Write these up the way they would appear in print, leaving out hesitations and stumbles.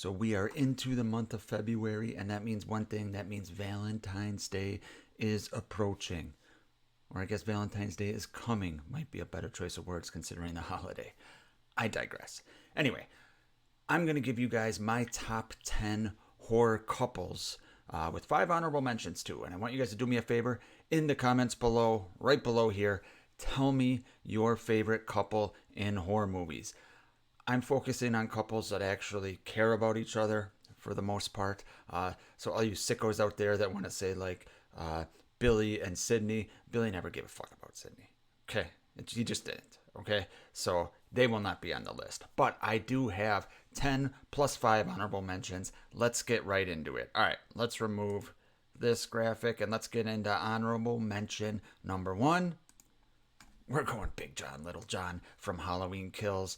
So we are into the month of February, and that means one thing. That means Valentine's Day is approaching. Or I guess Valentine's Day is coming, might be a better choice of words considering the holiday. I digress. Anyway, I'm going to give you guys my top 10 horror couples with 5 honorable mentions too. And I want you guys to do me a favor in the comments below, right below here. Tell me your favorite couple in horror movies. I'm focusing on couples that actually care about each other for the most part. So all you sickos out there that want to say like Billy and Sydney, Billy never gave a fuck about Sydney. Okay, he just didn't. Okay, so they will not be on the list. But I do have 10 plus 5 honorable mentions. Let's get right into it. All right, let's remove this graphic and let's get into honorable mention number one. We're going Big John, Little John from Halloween Kills.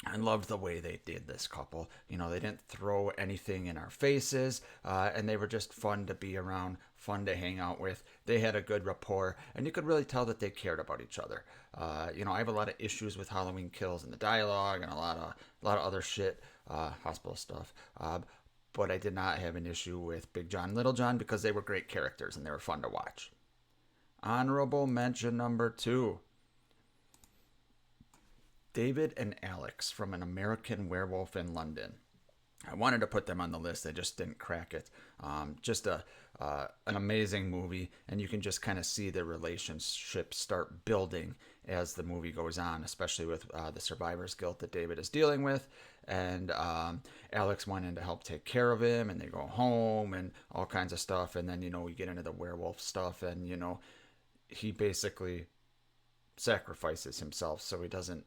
I loved the way they did this couple. You know, they didn't throw anything in our faces, and they were just fun to be around, fun to hang out with. They had a good rapport, and you could really tell that they cared about each other. I have a lot of issues with Halloween Kills and the dialogue, and a lot of other shit, hospital stuff. But I did not have an issue with Big John, Little John because they were great characters and they were fun to watch. Honorable mention number two. David and Alex from An American Werewolf in London. I wanted to put them on the list. They just didn't crack it. Just an amazing movie, and you can just kind of see the relationship start building as the movie goes on, especially with the survivor's guilt that David is dealing with. And Alex went in to help take care of him, and they go home and all kinds of stuff. And then, we get into the werewolf stuff, and, he basically sacrifices himself so he doesn't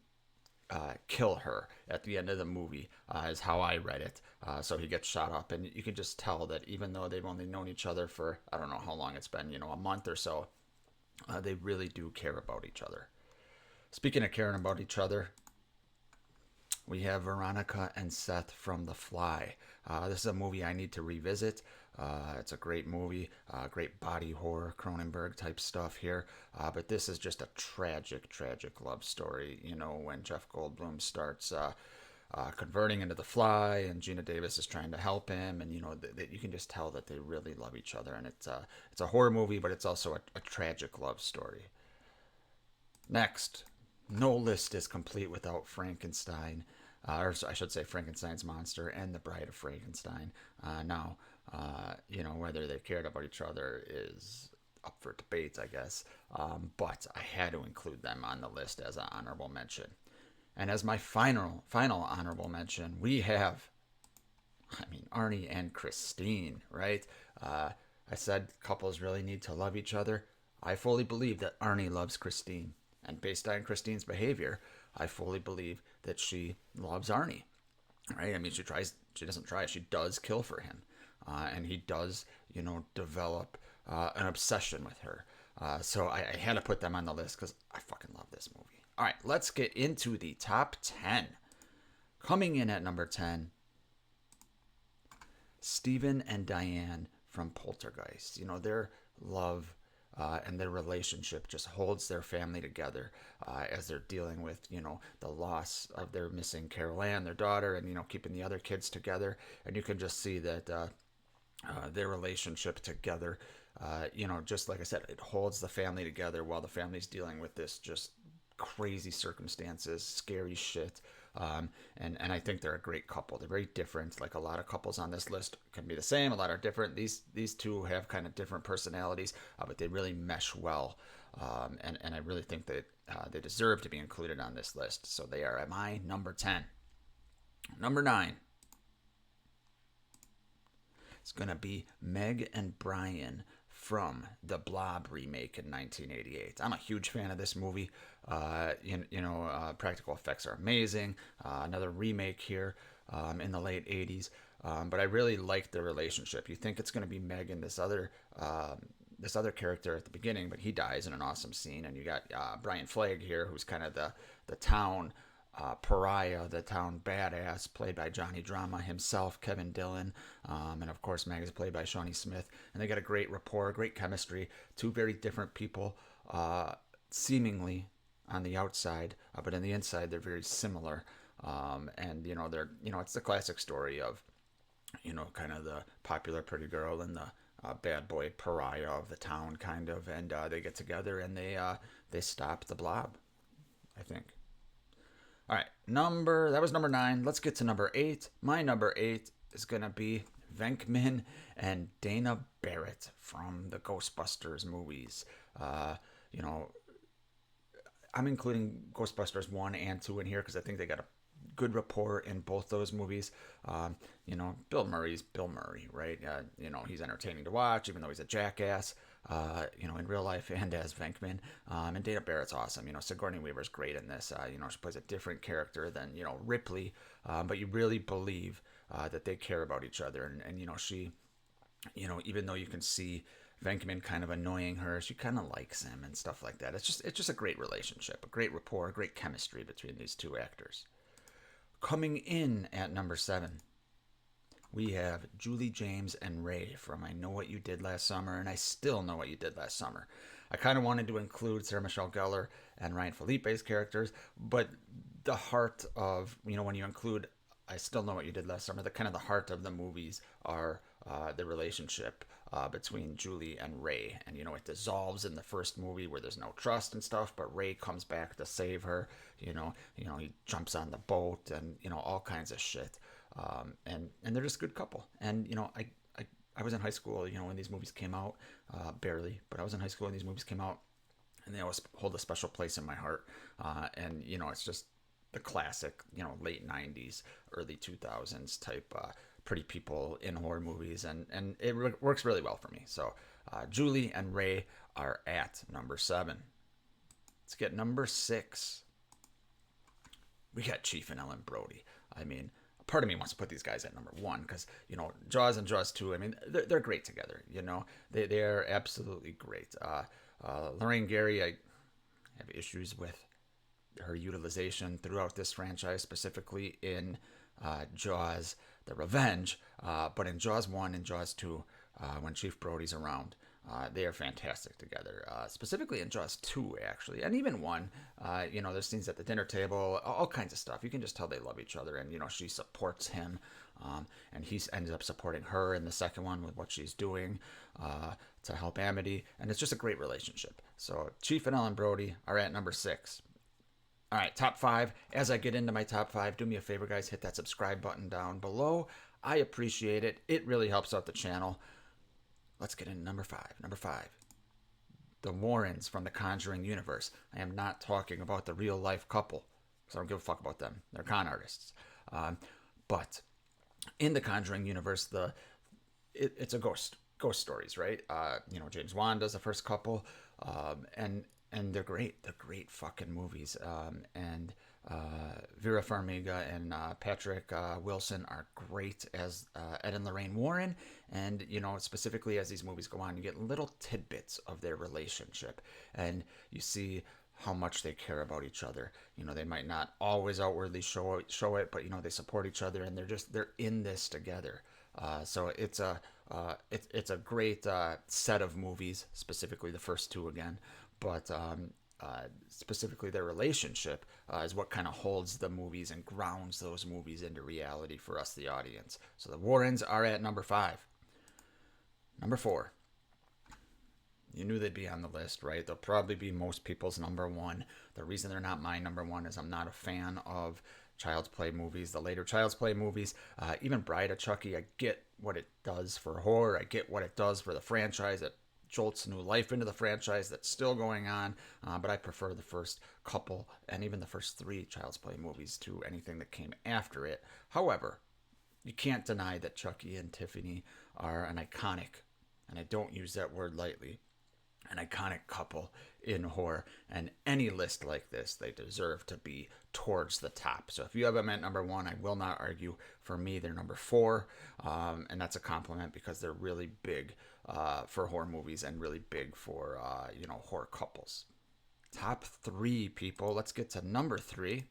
kill her at the end of the movie, is how I read it. So he gets shot up, and you can just tell that even though they've only known each other for, I don't know how long it's been, a month or so, they really do care about each other. Speaking of caring about each other, we have Veronica and Seth from The Fly. This is a movie I need to revisit. It's a great movie, great body horror, Cronenberg type stuff here. But this is just a tragic, tragic love story. When Jeff Goldblum starts converting into the Fly, and Gina Davis is trying to help him, and you can just tell that they really love each other. And it's a horror movie, but it's also a tragic love story. Next, no list is complete without Frankenstein, or I should say Frankenstein's monster and the Bride of Frankenstein. Now, whether they cared about each other is up for debate, I guess. But I had to include them on the list as an honorable mention. And as my final honorable mention, we have, Arnie and Christine, right? I said couples really need to love each other. I fully believe that Arnie loves Christine. And based on Christine's behavior, I fully believe that she loves Arnie. Right? She doesn't try, she does kill for him. And he does, develop an obsession with her. So I had to put them on the list because I fucking love this movie. All right, let's get into the top 10. Coming in at number 10, Stephen and Diane from Poltergeist. Their love and their relationship just holds their family together as they're dealing with, the loss of their missing Carol Ann, their daughter, and, keeping the other kids together. And you can just see that their relationship together, just like I said, it holds the family together while the family's dealing with this just crazy circumstances, scary shit. And I think they're a great couple. They're very different. Like a lot of couples on this list can be the same. A lot are different. These two have kind of different personalities, but they really mesh well. And I really think that they deserve to be included on this list. So they are at my number 10. Number 9. It's going to be Meg and Brian from the Blob remake in 1988. I'm a huge fan of this movie. Practical effects are amazing. Another remake here in the late 80s. But I really like the relationship. You think it's going to be Meg and this other character at the beginning, but he dies in an awesome scene. And you got Brian Flagg here, who's kind of the town pariah, the town badass, played by Johnny Drama himself, Kevin Dillon, and of course Meg is played by Shawnee Smith, and they got a great rapport, great chemistry. Two very different people, seemingly on the outside, but on the inside they're very similar. And they're it's the classic story of kind of the popular pretty girl and the bad boy pariah of the town, kind of, and they get together and they stop the blob, I think. All right, that was number 9. Let's get to number 8. My number 8 is gonna be Venkman and Dana Barrett from the Ghostbusters movies. You know, I'm including Ghostbusters 1 and 2 in here because I think they got a good rapport in both those movies. Bill Murray's Bill Murray, right? He's entertaining to watch, even though he's a jackass, in real life and as Venkman. And Dana Barrett's awesome. Sigourney Weaver's great in this. She plays a different character than, Ripley, but you really believe that they care about each other. And she, even though you can see Venkman kind of annoying her, she kind of likes him and stuff like that. It's just a great relationship, a great rapport, a great chemistry between these two actors. Coming in at number 7, we have Julie James and Ray from I Know What You Did Last Summer, and I Still Know What You Did Last Summer. I kind of wanted to include Sarah Michelle Gellar and Ryan Felipe's characters, but the heart of, when you include I Still Know What You Did Last Summer, the kind of the heart of the movies are the relationship between Julie and Ray. And, it dissolves in the first movie where there's no trust and stuff, but Ray comes back to save her. He jumps on the boat and, all kinds of shit. And they're just a good couple. And, I was in high school, when these movies came out, barely, but I was in high school when these movies came out, and they always hold a special place in my heart. And, it's just the classic, late 90s, early 2000s type pretty people in horror movies, and it works really well for me. So Julie and Ray are at number 7. Let's get number 6. We got Chief and Ellen Brody. I mean, part of me wants to put these guys at number 1 because, Jaws and Jaws 2, I mean, they're great together. They're absolutely great. Lorraine Gary, I have issues with her utilization throughout this franchise, specifically in Jaws The Revenge, but in Jaws 1 and Jaws 2, when Chief Brody's around, they are fantastic together, specifically in Jaws 2, actually, and even 1. There's scenes at the dinner table, all kinds of stuff. You can just tell they love each other, and, she supports him, and he ends up supporting her in the second one with what she's doing to help Amity, and it's just a great relationship. So Chief and Ellen Brody are at number 6. All right, top 5. As I get into my top 5, do me a favor, guys. Hit that subscribe button down below. I appreciate it. It really helps out the channel. Let's get into number 5. Number 5. The Warrens from the Conjuring universe. I am not talking about the real-life couple, because I don't give a fuck about them. They're con artists. But in the Conjuring universe, it's a ghost stories, right? James Wan does the first couple, and they're great. They're great fucking movies. And Vera Farmiga and Patrick Wilson are great as Ed and Lorraine Warren. And, specifically as these movies go on, you get little tidbits of their relationship. And you see how much they care about each other. They might not always outwardly show it, but, they support each other, and they're in this together. So it's a great set of movies, specifically the first 2 again. But specifically their relationship is what kind of holds the movies and grounds those movies into reality for us, the audience. So the Warrens are at number 5. Number 4. You knew they'd be on the list, right? They'll probably be most people's number 1. The reason they're not my number 1 is I'm not a fan of Child's Play movies, the later Child's Play movies. Even Bride of Chucky, I get what it does for horror. I get what it does for the franchise. It jolts new life into the franchise that's still going on, but I prefer the first couple and even the first 3 Child's Play movies to anything that came after it. However, you can't deny that Chucky and Tiffany are an iconic, and I don't use that word lightly, an iconic couple in horror, and any list like this, they deserve to be towards the top. So if you have them at number 1, I will not argue. For me, they're number 4, and that's a compliment because they're really big for horror movies and really big for horror couples. Top 3 people. Let's get to number 3.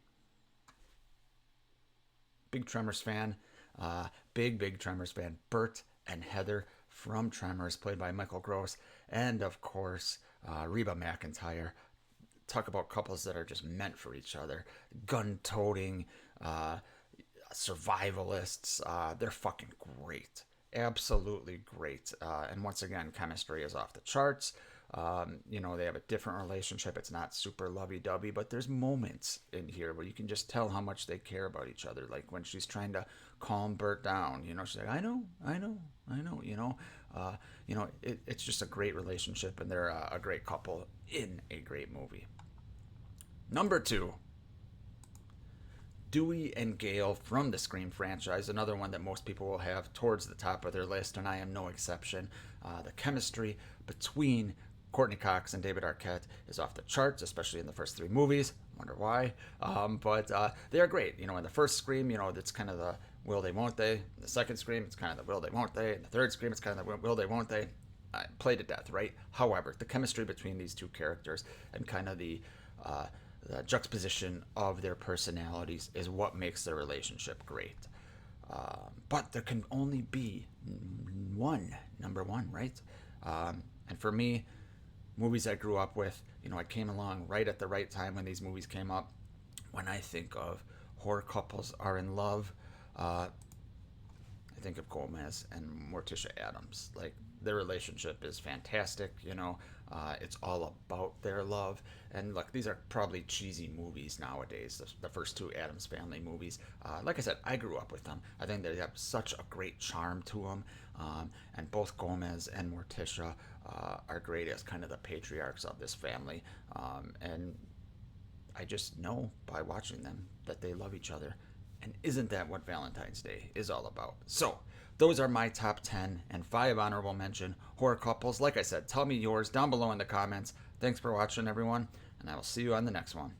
Big Tremors fan, big Tremors fan. Bert and Heather from Tremors, played by Michael Gross, and of course Reba McEntire. Talk about couples that are just meant for each other. Gun-toting, uh, survivalists. They're fucking great. Absolutely great. And once again, chemistry is off the charts. They have a different relationship. It's not super lovey-dovey, but there's moments in here where you can just tell how much they care about each other. Like when she's trying to calm Bert down, she's like, I know. It's just a great relationship, and they're a great couple in a great movie. Number two, Dewey and Gale from the Scream franchise, another one that most people will have towards the top of their list, and I am no exception. The chemistry between Courtney Cox and David Arquette is off the charts, especially in the first three movies. Wonder why. But they are great. In the first Scream, it's kind of the will they, won't they. In the second Scream, it's kind of the will they, won't they. In the third Scream, it's kind of the will they, won't they. Play to death, right? However, the chemistry between these two characters and kind of the juxtaposition of their personalities is what makes their relationship great. But there can only be number one, right? And for me, movies I grew up with, I came along right at the right time when these movies came up. When I think of horror couples are in love, I think of Gomez and Morticia Addams. Like, their relationship is fantastic. It's all about their love. And look, these are probably cheesy movies nowadays. The first two Addams Family movies. Like I said, I grew up with them. I think they have such a great charm to them. And both Gomez and Morticia are great as kind of the patriarchs of this family. And I just know by watching them that they love each other. And isn't that what Valentine's Day is all about? So, those are my top 10 and 5 honorable mention horror couples. Like I said, tell me yours down below in the comments. Thanks for watching, everyone, and I will see you on the next one.